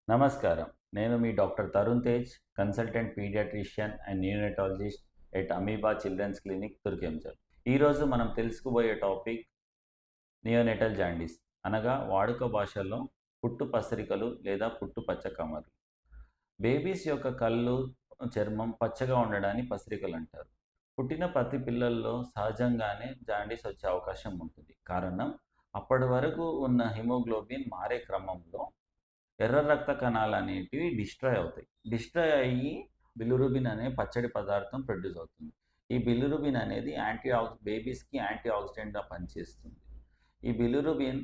నమస్కారం. నేను మీ doctor Tarun Tej, consultant pediatrician and neonatologist at amoeba children's clinic, Turkayamjal. ఈరోజు మనం తెలుసుకోబోయే టాపిక్ నియోనెటల్ జాండీస్, అనగా వాడుక భాషలో పుట్టు పసరికలు లేదా పుట్టు పచ్చకమరు. బేబీస్ యొక్క కళ్ళు, చర్మం పచ్చగా ఉండడాన్ని పసరికలు అంటారు. పుట్టిన ప్రతి పిల్లల్లో సహజంగానే జాండీస్ వచ్చే అవకాశం ఉంటుంది. కారణం, అప్పటి వరకు ఉన్న హిమోగ్లోబిన్ మారే క్రమంలో ఎర్ర రక్త కణాలు అనేటివి డిస్ట్రాయ్ అవుతాయి. డిస్ట్రాయ్ అయ్యి బిలిరుబిన్ అనే పచ్చడి పదార్థం ప్రొడ్యూస్ అవుతుంది. ఈ బిలిరుబిన్ అనేది బేబీస్‌కి యాంటీ ఆక్సిడెంట్‌గా పనిచేస్తుంది. ఈ బిలిరుబిన్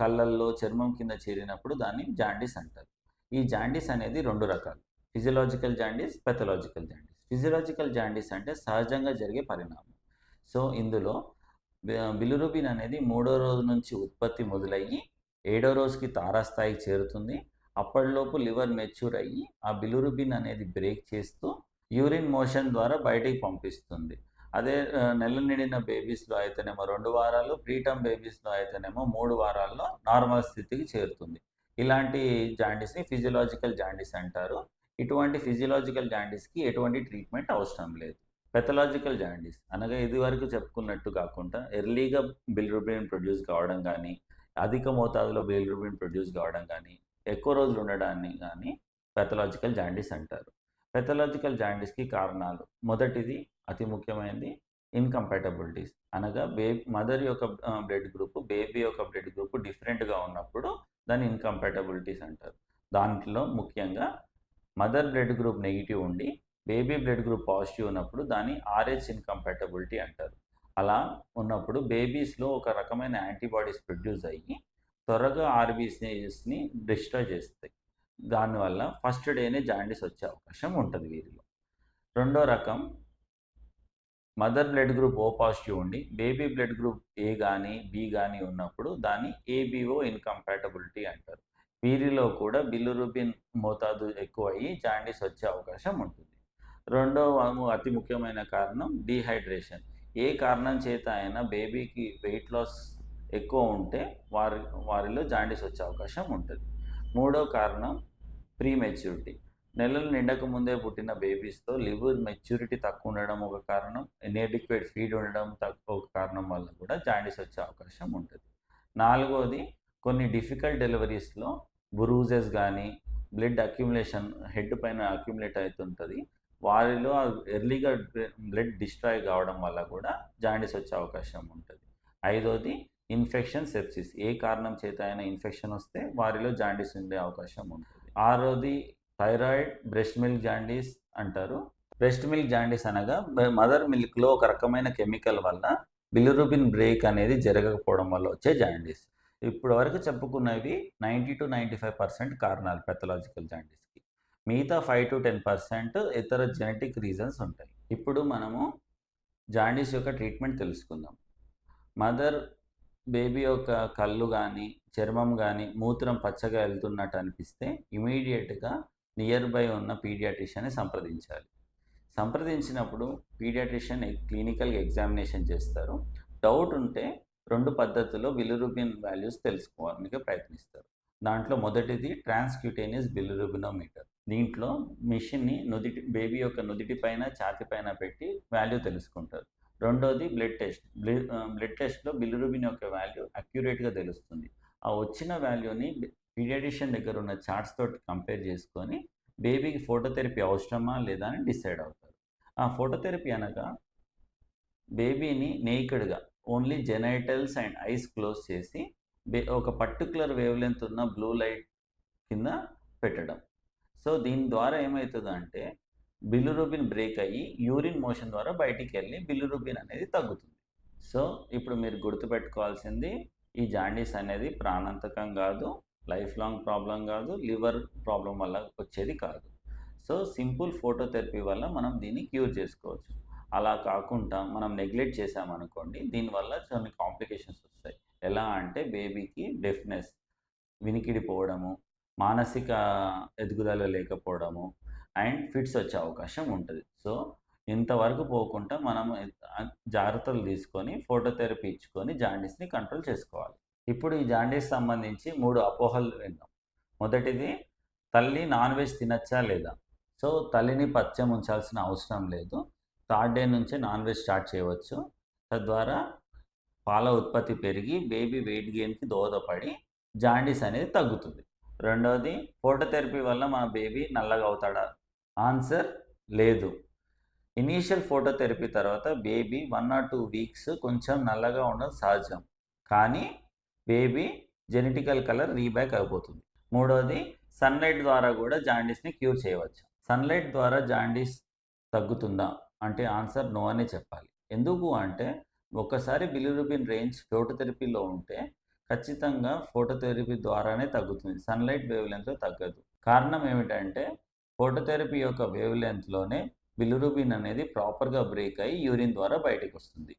కళ్ళల్లో, చర్మం కింద చేరినప్పుడు దాన్ని జాండీస్ అంటారు. ఈ జాండీస్ అనేది 2 రకాలు. Physiological jaundice, pathological jaundice. Physiological jaundice అంటే సహజంగా జరిగే పరిణామం. సో, ఇందులో బిలిరుబిన్ అనేది మూడో రోజు నుంచి ఉత్పత్తి మొదలయ్యి ఏడో రోజుకి తారాస్థాయికి చేరుతుంది. అప్పటిలోపు లివర్ మెచ్యూర్ అయ్యి ఆ బిలిరుబిన్ అనేది బ్రేక్ చేస్తూ యూరిన్ మోషన్ ద్వారా బయటికి పంపిస్తుంది. అదే నెల నిండిన బేబీస్‌లో అయితేనేమో 2 వారాలు, ప్రీటర్మ్ బేబీస్‌లో అయితేనేమో 3 వారాల్లో నార్మల్ స్థితికి చేరుతుంది. ఇలాంటి జాండీస్‌ని ఫిజియోలాజికల్ జాండీస్ అంటారు. ఇటువంటి ఫిజియోలాజికల్ జాండీస్‌కి ఎటువంటి ట్రీట్మెంట్ అవసరం లేదు. పాథలాజికల్ జాండీస్ అనగా ఇదివరకు చెప్పుకున్నట్టు కాకుండా ఎర్లీగా బిలిరుబిన్ ప్రొడ్యూస్ కావడం గానీ, అధిక మోతాదులో బిలిరుబిన్ ప్రొడ్యూస్ కావడం గానీ, ఎక్కువ రోజులు ఉండడాన్ని గానీ పాథలాజికల్ జాండీస్ అంటారు. పాథలాజికల్ జాండీస్‌కి కారణాలు, మొదటిది అతి ముఖ్యమైనది ఇన్‌కంపాటబిలిటీస్. అనగా మదర్ యొక్క బ్లడ్ గ్రూప్, బేబీ యొక్క బ్లడ్ గ్రూప్ డిఫరెంట్‌గా ఉన్నప్పుడు దాన్ని ఇన్‌కంపాటబిలిటీస్ అంటారు. దాంట్లో ముఖ్యంగా మదర్ బ్లడ్ గ్రూప్ నెగెటివ్ ఉండి, బేబీ బ్లడ్ గ్రూప్ పాజిటివ్ ఉన్నప్పుడు దాన్ని ఆర్‌హెచ్ ఇన్‌కంపాటబిలిటీ అంటారు. అలా ఉన్నప్పుడు బేబీస్‌లో ఒక రకమైన యాంటీబాడీస్ ప్రొడ్యూస్ అయ్యి, త్వరగా ఆర్‌బీసీస్‌ని డిస్ట్రాయ్ చేస్తాయి. దానివల్ల ఫస్ట్ డేనే జాండీస్ వచ్చే అవకాశం ఉంటది వీరిలో. రెండో రకం mother blood group O positive ఉండి, బేబీ బ్లడ్ గ్రూప్ ఏ గాని, బి గాని ఉన్నప్పుడు దాన్ని ఏబీఓ ఇన్‌కంపాటబిలిటీ అంటారు. వీరిలో కూడా బిలిరుబిన్ మోతాదు ఎక్కువయ్యి జాండీస్ వచ్చే అవకాశం ఉంటుంది. రెండవ అతి ముఖ్యమైన కారణం డీహైడ్రేషన్. ఏ కారణం చేత అయినా బేబీకి వెయిట్ లాస్ ఎక్కువ ఉంటే వారిలో జాండీస్ వచ్చే అవకాశం ఉంటది. మూడో కారణం ప్రీమెచ్యూరిటీ. నెలలు నిండక ముందే పుట్టిన బేబీస్‌తో లివర్ మెచ్యూరిటీ తక్కువ ఉండడం ఒక కారణం. ఇన్‌ఎడిక్వేట్ ఫీడ్ ఉండడం ఒక కారణం వల్ల కూడా జాండీస్ వచ్చే అవకాశం ఉంటది. నాలుగోది, కొన్ని డిఫికల్ట్ డెలివరీస్‌లో బ్రూజెస్ గానీ, బ్లడ్ అక్యుములేషన్ హెడ్ పైన అక్యుములేట్ అయితుంటది. వారిలో ఎర్లీగా బ్లడ్ డిస్ట్రాయ్ కావడం వల్ల కూడా జాండీస్ వచ్చే అవకాశం ఉంటది. ఐదోది ఇన్ఫెక్షన్, సెప్సిస్. ఏ కారణం చేత అయినా ఇన్ఫెక్షన్ వస్తే వారిలో జాండీస్ ఉండే అవకాశం ఉంటది. ఆరోది థైరాయిడ్, బ్రెస్ట్ మిల్క్ జాండీస్ అంటారు. బ్రెస్ట్ మిల్క్ జాండీస్ అనగా మదర్ మిల్క్‌లో ఒక రకమైన కెమికల్ వల్ల బిలిరుబిన్ బ్రేక్ అనేది జరగకపోవడం వల్ల వచ్చే జాండీస్. ఇప్పటి వరకు చెప్పుకున్నవి 90-95% కారణాలు పాథలాజికల్ జాండీస్‌కి. మిగతా 5-10% ఇతర జెనెటిక్ రీజన్స్ ఉంటాయి. ఇప్పుడు మనము జాండీస్ యొక్క ట్రీట్మెంట్ తెలుసుకుందాం. మదర్, బేబీ యొక్క కళ్ళు గానీ, చర్మం గానీ, మూత్రం పచ్చగా వెళ్తున్నట్టు అనిపిస్తే ఇమ్మీడియేట్‌గా నియర్ బై ఉన్న పీడియాట్రిషియన్‌ని సంప్రదించాలి. సంప్రదించినప్పుడు పీడియాట్రిషియన్ క్లినికల్‌గా ఎగ్జామినేషన్ చేస్తారు. డౌట్ ఉంటే 2 పద్ధతుల్లో బిలిరుబిన్ వాల్యూస్ తెలుసుకోవడానికి ప్రయత్నిస్తారు. దాంట్లో మొదటిది ట్రాన్స్‌క్యూటేనియస్ బిలిరుబినోమీటర్. దీంట్లో మెషిన్‌ని బేబీ యొక్క నుదిటి పైన, ఛాతీ పైన పెట్టి వాల్యూ తెలుసుకుంటారు. రెండోది బ్లడ్ టెస్ట్. బ్లడ్ టెస్ట్‌లో బిలిరుబిన్ యొక్క వాల్యూ అక్యురేట్‌గా తెలుస్తుంది. ఆ వచ్చిన వాల్యూని పీడియాట్రిషియన్ దగ్గర ఉన్న చార్ట్స్ తోటి కంపేర్ చేసుకొని బేబీకి ఫోటోథెరపీ అవసరమా లేదా అని డిసైడ్ అవుతారు. ఆ ఫోటోథెరపీ అనగా బేబీని నేకెడ్‌గా ఓన్లీ జెనైటల్స్ అండ్ ఐస్ క్లోజ్ చేసి ఒక పర్టిక్యులర్ వేవ్ లెంగ్త్ ఉన్న బ్లూ లైట్ కింద పెట్టడం. సో, దీని ద్వారా ఏమైతదంటే బిలిరుబిన్ బ్రేక్ అయ్యి యూరిన్ మోషన్ ద్వారా బయటికెళ్ళి బిలిరుబిన్ అనేది తగ్గుతుంది. సో, ఇప్పుడు మీరు గుర్తుపెట్టుకోవాల్సింది, ఈ జాండీస్ అనేది ప్రాణాంతకం గాదు, లైఫ్ లాంగ్ ప్రాబ్లమ్ గాదు, లివర్ ప్రాబ్లమ్ వల్ల వచ్చేది కాదు. సో, సింపుల్ ఫోటోథెరపీ వల్ల మనం దీన్ని క్యూర్ చేసుకోవచ్చు. అలా కాకుండా మనం నెగ్లెక్ట్ చేశామనుకోండి, దీనివల్ల కొన్ని కాంప్లికేషన్స్ వస్తాయి. ఎలా అంటే బేబీకి డెఫ్‌నెస్, వినికిడి పోవడము, మానసిక ఎదుగుదల లేకపోవడము అండ్ ఫిట్స్ వచ్చే అవకాశం ఉంటది. సో, ఇంతవరకు పోకుండా మనము జాగ్రత్తలు తీసుకొని ఫోటోథెరపీ ఇచ్చుకొని జాండీస్‌ని కంట్రోల్ చేసుకోవాలి. ఇప్పుడు ఈ జాండీస్ సంబంధించి 3 అపోహలు విందాం. మొదటిది, తల్లి నాన్ వెజ్ తినచ్చా లేదా? సో, తల్లిని పథ్యం ఉంచాల్సిన అవసరం లేదు. థర్డ్ డే నుంచే నాన్ వెజ్ స్టార్ట్ చేయవచ్చు. తద్వారా పాల ఉత్పత్తి పెరిగి బేబీ వెయిట్ గెయిన్‌కి దోహదపడి జాండీస్ అనేది తగ్గుతుంది. రెండోది, ఫోటోథెరపీ వల్ల మన బేబీ నల్లగా అవుతాడా? ఆన్సర్ లేదు. ఇనీషియల్ ఫోటోథెరపీ తర్వాత బేబీ 1 ఆర్ 2 వీక్స్ కొంచెం నల్లగా ఉండడం సహజం. కానీ బేబీ జెనెటికల్ కలర్ రీబ్యాక్ అయిపోతుంది. మూడోది, సన్‌లైట్ ద్వారా కూడా జాండీస్‌ని క్యూర్ చేయవచ్చు. సన్‌లైట్ ద్వారా జాండీస్ తగ్గుతుందా? అంటే ఆన్సర్ నో అనే చెప్పాలి. ఎందుకు అంటే ఒక్కసారి బిలిరూబిన్ రేంజ్ ఫోటోథెరపీలో ఉంటే ఖచ్చితంగా ఫోటోథెరపీ ద్వారానే తగ్గుతుంది. సన్‌లైట్ వేవ్ లెంగ్త్‌లో తగ్గదు. కారణం ఏమిటంటే ఫోటోథెరపీ యొక్క వేవ్ లెంగ్త్‌లోనే బిలిరూబిన్ అనేది ప్రాపర్‌గా బ్రేక్ అయ్యి యూరిన్ ద్వారా బయటికొస్తుంది.